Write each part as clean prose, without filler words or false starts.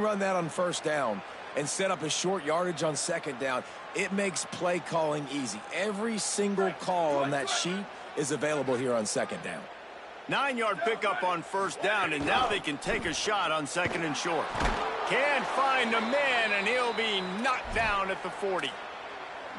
can run that on first down and set up a short yardage on second down, it makes play calling easy. Every single call on that sheet is available here on second down. 9-yard pickup on first down, and now they can take a shot on second and short. Can't find a man, and he'll be knocked down at the 40.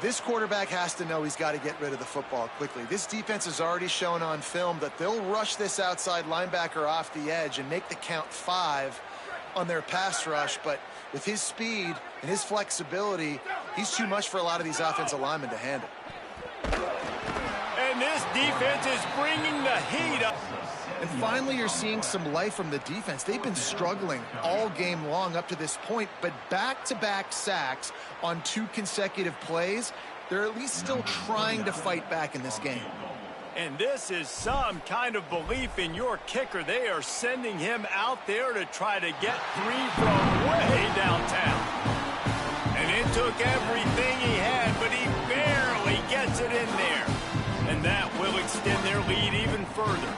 This quarterback has to know he's got to get rid of the football quickly. This defense has already shown on film that they'll rush this outside linebacker off the edge and make the count 5 on their pass rush, but with his speed and his flexibility, he's too much for a lot of these offensive linemen to handle. And this defense is bringing the heat up. And finally, you're seeing some life from the defense. They've been struggling all game long up to this point, but back-to-back sacks on 2 consecutive plays, they're at least still trying to fight back in this game. And this is some kind of belief in your kicker. They are sending him out there to try to get 3 from way downtown. And it took everything he had, but he barely gets it in there. And that will extend their lead even further.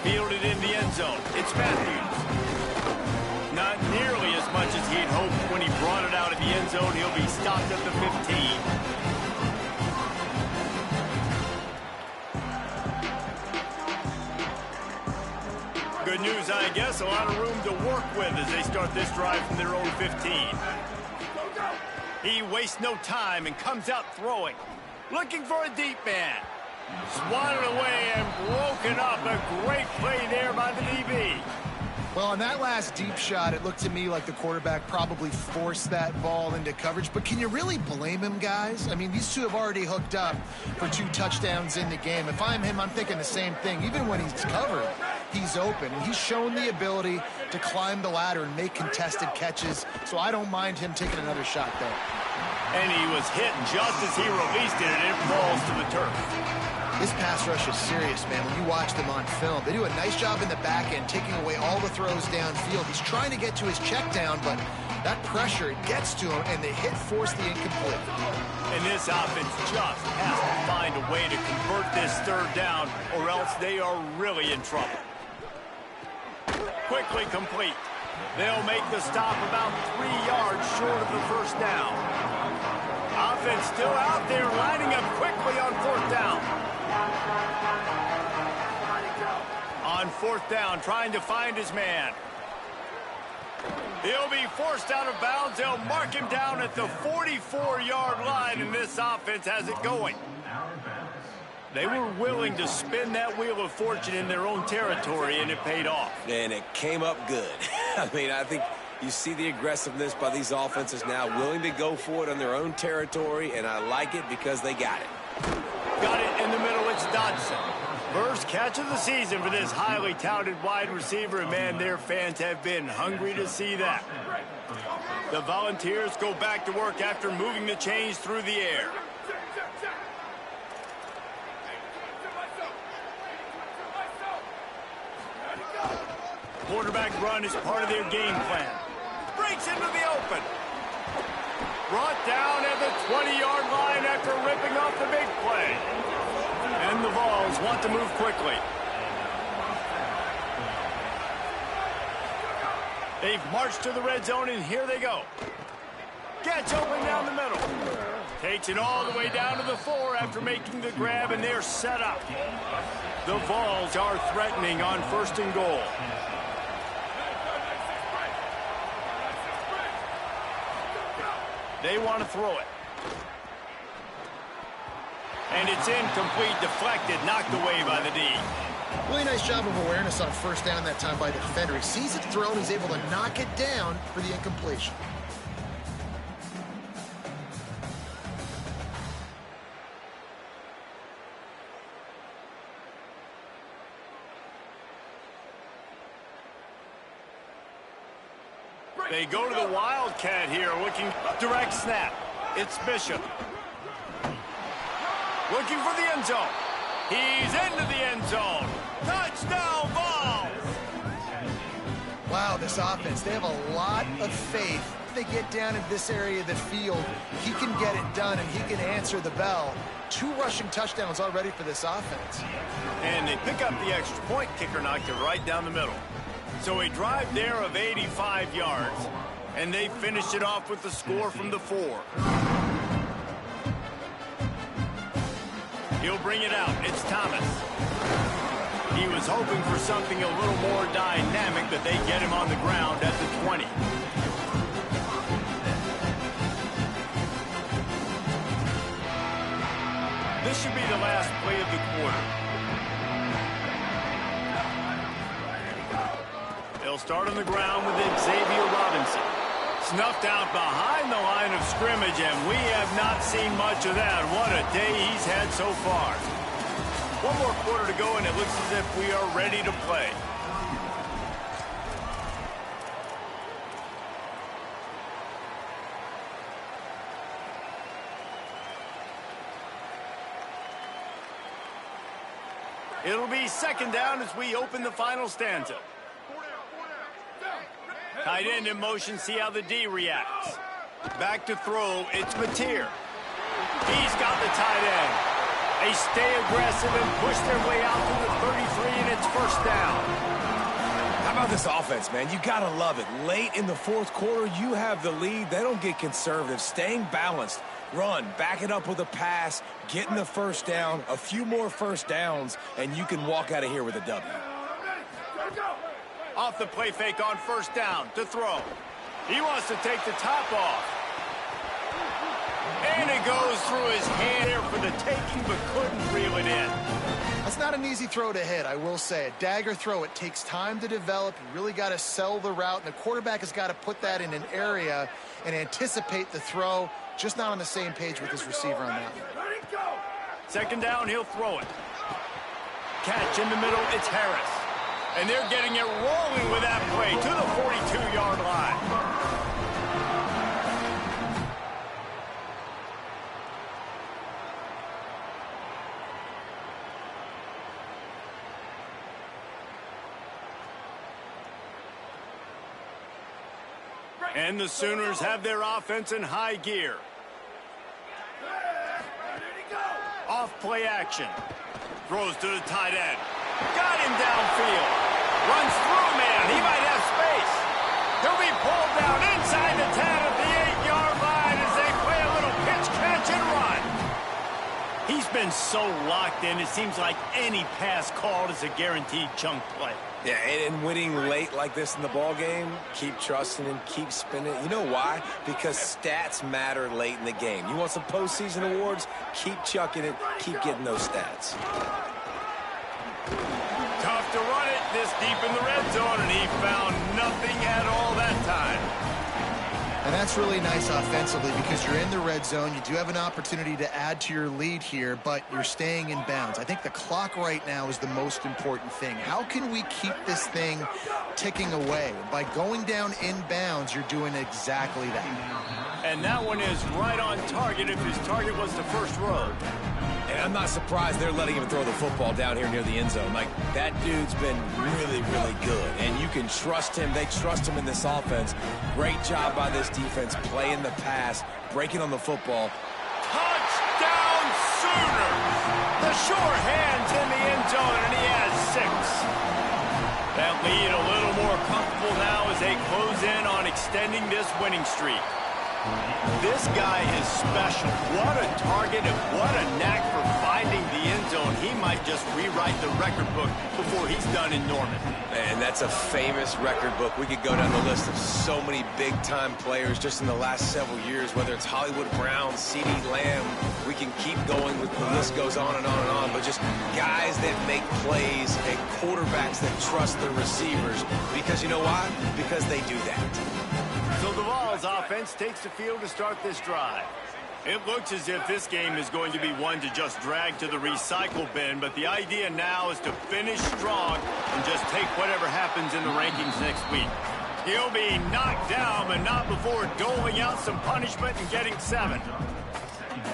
Fielded in the end zone. It's Matthews. Not nearly as much as he'd hoped when he brought it out of the end zone. He'll be stopped at the 15. Good news, I guess. A lot of room to work with as they start this drive from their own 15. He wastes no time and comes out throwing. Looking for a deep man. Swatted away and broken up. A great play there by the DB. Well, on that last deep shot, it looked to me like the quarterback probably forced that ball into coverage. But can you really blame him, guys? I mean, these two have already hooked up for 2 touchdowns in the game. If I'm him, I'm thinking the same thing. Even when he's covered, he's open. And he's shown the ability to climb the ladder and make contested catches. So I don't mind him taking another shot there. And he was hit just as he released it, and it falls to the turf. This pass rush is serious, man. When you watch them on film, they do a nice job in the back end, taking away all the throws downfield. He's trying to get to his check down, but that pressure gets to him, and the hit forced the incomplete. And this offense just has to find a way to convert this third down, or else they are really in trouble. Quickly complete. They'll make the stop about 3 yards short of the first down. Offense still out there, lining up quickly on fourth down. On fourth down, trying to find his man. He'll be forced out of bounds. They'll mark him down at the 44-yard line, and this offense has it going. They were willing to spin that wheel of fortune in their own territory, and it paid off. And it came up good. I mean, I think you see the aggressiveness by these offenses now, willing to go for it on their own territory, and I like it because they got it. Got it in the middle. It's Dodson. First catch of the season for this highly touted wide receiver, and man, their fans have been hungry to see that. The Volunteers go back to work after moving the chains through the air. Quarterback run is part of their game plan. Breaks into the open. Brought down at the 20-yard line after ripping off the big play. And the Vols want to move quickly. They've marched to the red zone, and here they go. Gets open down the middle. Takes it all the way down to the 4 after making the grab, and they're set up. The Vols are threatening on first and goal. They want to throw it. And it's incomplete, deflected, knocked away by the D. Really nice job of awareness on first down that time by the defender. He sees it thrown, he's able to knock it down for the incompletion. They go to the Wildcat here, looking direct snap. It's Bishop. Looking for the end zone. He's into the end zone. Touchdown, Vols! Wow, this offense, they have a lot of faith. If they get down in this area of the field, he can get it done and he can answer the bell. 2 rushing touchdowns already for this offense. And they pick up the extra point. Kicker knocked it right down the middle. So a drive there of 85 yards. And they finished it off with the score from the 4. He'll bring it out. It's Thomas. He was hoping for something a little more dynamic, but they get him on the ground at the 20. This should be the last play of the quarter. They'll start on the ground with Xavier Robinson. Snuffed out behind the line of scrimmage, and we have not seen much of that. What a day he's had so far. 1 more quarter to go, and it looks as if we are ready to play. It'll be second down as we open the final stanza. Tight end in motion, see how the D reacts. Back to throw, it's Mateer. He's got the tight end. They stay aggressive and push their way out to the 33, and it's first down. How about this offense, man? You got to love it. Late in the 4th quarter, you have the lead. They don't get conservative. Staying balanced. Run, back it up with a pass, getting the first down, a few more first downs, and you can walk out of here with a W. Off the play fake on first down to throw. He wants to take the top off. And it goes through his hand there for the taking, but couldn't reel it in. That's not an easy throw to hit, I will say. A dagger throw, it takes time to develop. You really got to sell the route, and the quarterback has got to put that in an area and anticipate the throw. Just not on the same page with his receiver on that one. Second down, he'll throw it. Catch in the middle, it's Harris. And they're getting it rolling with that play to the 42-yard line. And the Sooners have their offense in high gear. Off play action. Throws to the tight end. Got him downfield. Runs through, man. He might have space. He'll be pulled down inside the 10 at the 8-yard line as they play a little pitch, catch, and run. He's been so locked in, it seems like any pass called is a guaranteed chunk play. Yeah, and winning late like this in the ball game, keep trusting him, keep spinning. You know why? Because stats matter late in the game. You want some postseason awards? Keep chucking it, keep getting those stats. Tough to run it this deep in the red zone, and he found nothing at all that time. And that's really nice offensively because you're in the red zone. You do have an opportunity to add to your lead here, but you're staying in bounds. I think the clock right now is the most important thing. How can we keep this thing ticking away? By going down in bounds, you're doing exactly that. And that one is right on target if his target was the first row. And I'm not surprised they're letting him throw the football down here near the end zone. Like, that dude's been really, really good. And you can trust him. They trust him in this offense. Great job by this defense playing the pass, breaking on the football. Touchdown Sooners! The sure hands in the end zone, and he has 6. That lead a little more comfortable now as they close in on extending this winning streak. This guy is special. What a target and what a knack for finding the end zone. He might just rewrite the record book before he's done in Norman. And that's a famous record book. We could go down the list of so many big-time players just in the last several years, whether it's Hollywood Brown, CeeDee Lamb. We can keep going with the list goes on and on and on, but just guys that make plays and quarterbacks that trust their receivers. Because you know why? Because they do that. So the Vols offense takes the field to start this drive. It looks as if this game is going to be one to just drag to the recycle bin, but the idea now is to finish strong and just take whatever happens in the rankings next week. He'll be knocked down, but not before doling out some punishment and getting 7.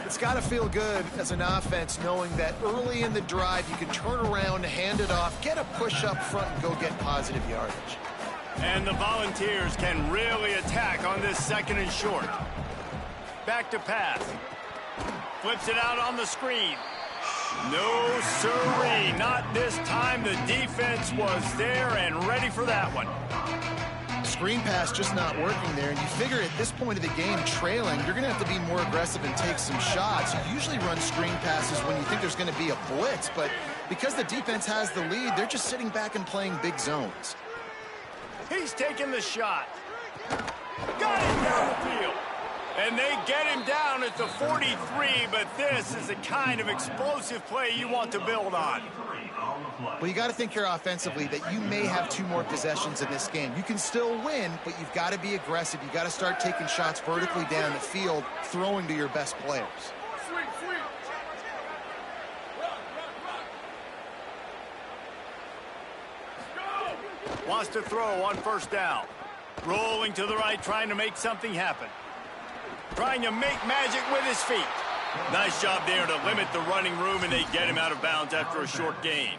It's got to feel good as an offense knowing that early in the drive you can turn around, hand it off, get a push up front, and go get positive yardage. And the Volunteers can really attack on this 2nd and short. Back to pass. Flips it out on the screen. No siree, not this time. The defense was there and ready for that one. Screen pass just not working there, and you figure at this point of the game, trailing, you're going to have to be more aggressive and take some shots. You usually run screen passes when you think there's going to be a blitz, but because the defense has the lead, they're just sitting back and playing big zones. He's taking the shot. Got him down the field. And they get him down at the 43, but this is the kind of explosive play you want to build on. Well, you got to think here offensively that you may have 2 more possessions in this game. You can still win, but you've got to be aggressive. You got to start taking shots vertically down the field, throwing to your best players. Wants to throw on 1st down. Rolling to the right, trying to make something happen. Trying to make magic with his feet. Nice job there to limit the running room, and they get him out of bounds after a short gain.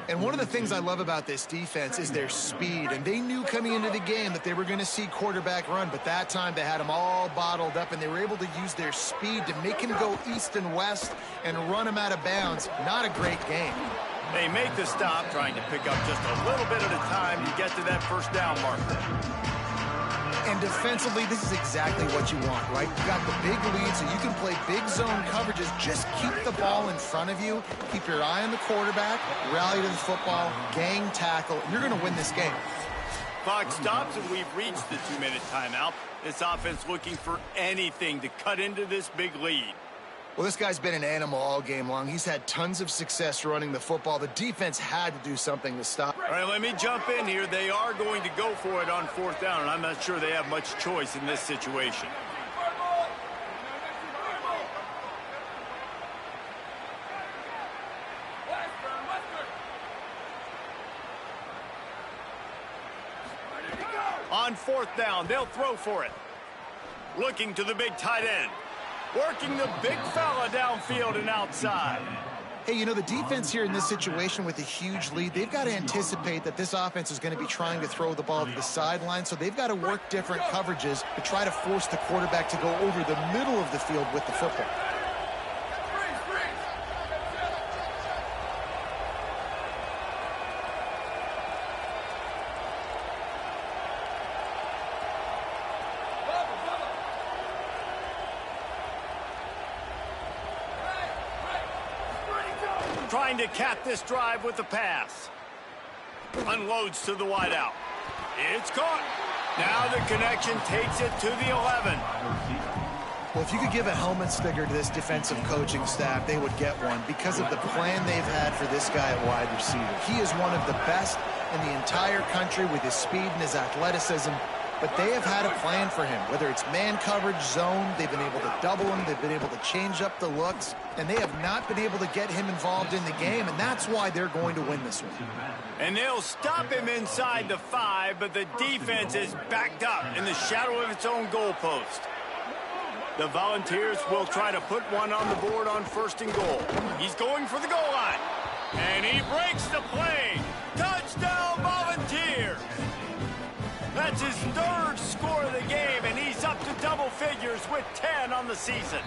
And one of the things I love about this defense is their speed. And they knew coming into the game that they were going to see quarterback run, but that time they had him all bottled up, and they were able to use their speed to make him go east and west and run him out of bounds. Not a great game. They make the stop, trying to pick up just a little bit at a time to get to that 1st down marker. And defensively, this is exactly what you want, right? You got the big lead, so you can play big zone coverages. Just keep the ball in front of you. Keep your eye on the quarterback. Rally to the football. Gang tackle. You're going to win this game. Clock stops, and we've reached the 2-minute timeout. This offense looking for anything to cut into this big lead. Well, this guy's been an animal all game long. He's had tons of success running the football. The defense had to do something to stop. All right, let me jump in here. They are going to go for it on 4th down, and I'm not sure they have much choice in this situation. On 4th down, they'll throw for it. Looking to the big tight end. Working the big fella downfield and outside. Hey, you know, the defense here in this situation with a huge lead, they've got to anticipate that this offense is going to be trying to throw the ball to the sideline, so they've got to work different coverages to try to force the quarterback to go over the middle of the field with the football. Trying to cap this drive with the pass. Unloads to the wideout. It's caught. Now the connection takes it to the 11. Well, if you could give a helmet sticker to this defensive coaching staff, they would get one because of the plan they've had for this guy at wide receiver. He is one of the best in the entire country with his speed and his athleticism. But they have had a plan for him, whether it's man coverage, zone, they've been able to double him, they've been able to change up the looks, and they have not been able to get him involved in the game, and that's why they're going to win this one. And they'll stop him inside the 5, but the defense is backed up in the shadow of its own goalpost. The Volunteers will try to put one on the board on 1st and goal. He's going for the goal line, and he breaks the play. Touchdown, Volunteers! That's his 3rd score of the game, and he's up to double figures with 10 on the season.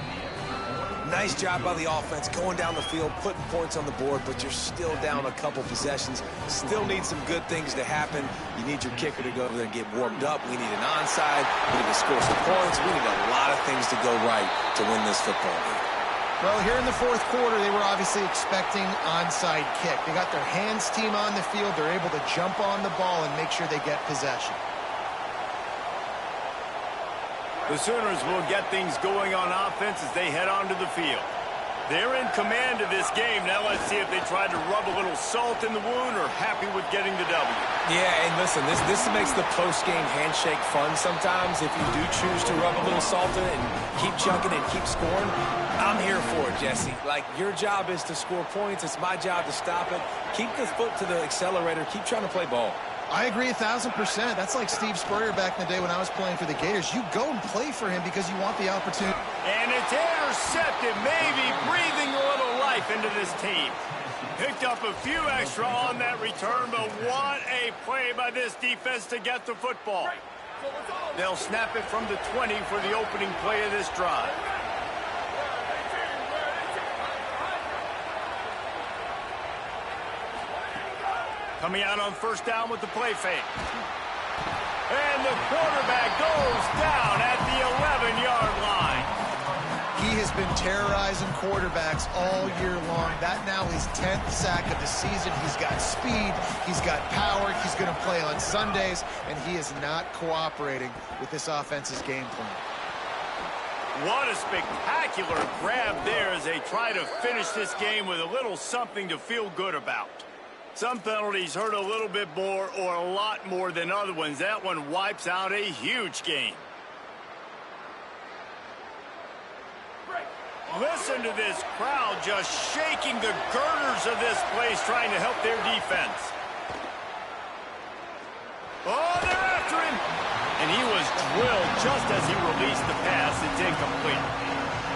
Nice job by the offense, going down the field, putting points on the board, but you're still down a couple possessions. Still need some good things to happen. You need your kicker to go over there and get warmed up. We need an onside. We need to score some points. We need a lot of things to go right to win this football game. Well, here in the 4th quarter, they were obviously expecting onside kick. They got their hands team on the field. They're able to jump on the ball and make sure they get possession. The Sooners will get things going on offense as they head onto the field. They're in command of this game. Now let's see if they try to rub a little salt in the wound or happy with getting the W. Yeah, and listen, this makes the post-game handshake fun sometimes. If you do choose to rub a little salt in it and keep chunking and keep scoring, I'm here for it, Jesse. Like, your job is to score points. It's my job to stop it. Keep the foot to the accelerator. Keep trying to play ball. I agree 1,000%. That's like Steve Spurrier back in the day when I was playing for the Gators. You go and play for him because you want the opportunity. And it's intercepted, maybe breathing a little life belief into this team. Picked up a few extra on that return, but what a play by this defense to get the football. They'll snap it from the 20 for the opening play of this drive. Coming out on first down with the play fake. And the quarterback goes down at the 11-yard line. He has been terrorizing quarterbacks all year long. That now his 10th sack of the season. He's got speed. He's got power. He's going to play on Sundays, and he is not cooperating with this offense's game plan. What a spectacular grab there as they try to finish this game with a little something to feel good about. Some penalties hurt a little bit more or a lot more than other ones. That one wipes out a huge game. Listen to this crowd just shaking the girders of this place, trying to help their defense. Oh, they're after him. And he was drilled just as he released the pass. It's incomplete.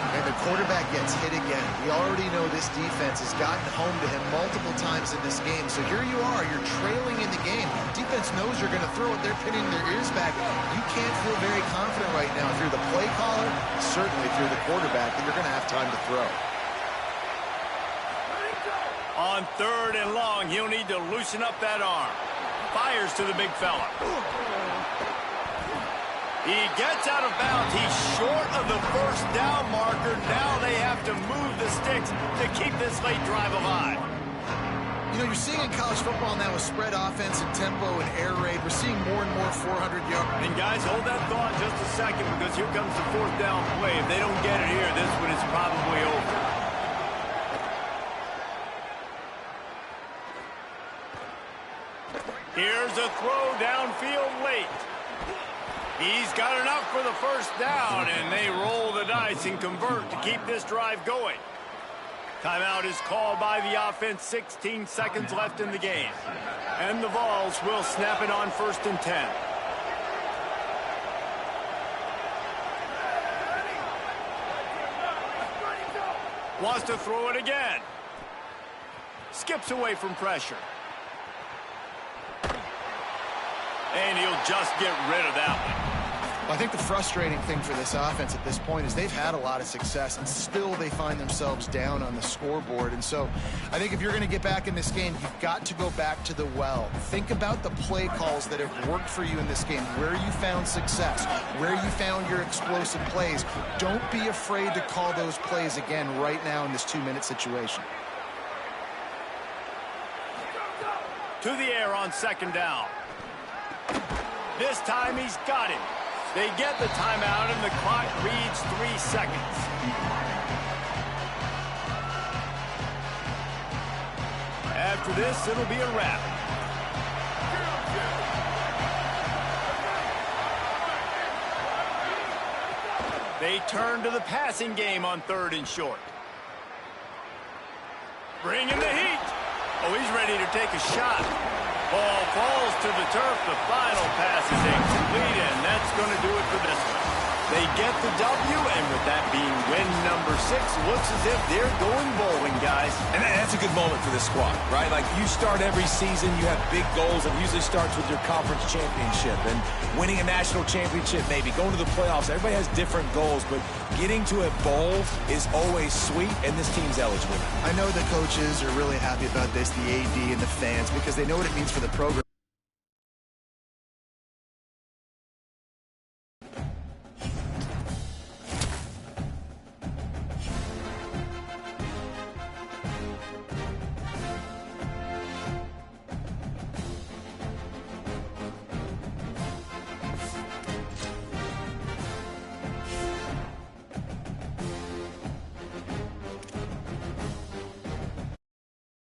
And the quarterback gets hit again. We already know this defense has gotten home to him multiple times in this game. So here you are, you're trailing in the game. Defense knows you're going to throw it. They're pinning their ears back. You can't feel very confident right now if you're the play caller, certainly if you're the quarterback, that you're going to have time to throw. On third and long, he'll need to loosen up that arm. Fires to the big fella. He gets out of bounds. He's short of the first down marker. Now they have to move the sticks to keep this late drive alive. You know, you're seeing in college football now a spread offense and tempo and air raid. We're seeing more and more 400-yard. And guys, hold that thought just a second, because here comes the fourth down play. If they don't get it here, this one is probably over. Here's a throw downfield late. He's got enough for the first down, and they roll the dice and convert to keep this drive going. Timeout is called by the offense. 16 seconds left in the game. And the Vols will snap it on 1st and 10. Wants to throw it again. Skips away from pressure. And he'll just get rid of that one. Well, I think the frustrating thing for this offense at this point is they've had a lot of success, and still they find themselves down on the scoreboard. And so I think if you're going to get back in this game, you've got to go back to the well. Think about the play calls that have worked for you in this game, where you found success, where you found your explosive plays. Don't be afraid to call those plays again right now in this 2-minute situation. To the air on 2nd down. This time he's got him. They get the timeout, and the clock reads 3 seconds. After this, it'll be a wrap. They turn to the passing game on 3rd and short. Bring in the heat. Oh, he's ready to take a shot. Ball falls to the turf. The final pass is incomplete, and that's going to do it for this one. They get the W, and with that being win number 6, looks as if they're going bowling, guys. And that's a good moment for this squad, right? Like, you start every season, you have big goals, and it usually starts with your conference championship and winning a national championship, maybe going to the playoffs. Everybody has different goals, but getting to a bowl is always sweet, and this team's eligible. I know the coaches are really happy about this, the AD and the fans, because they know what it means for the program.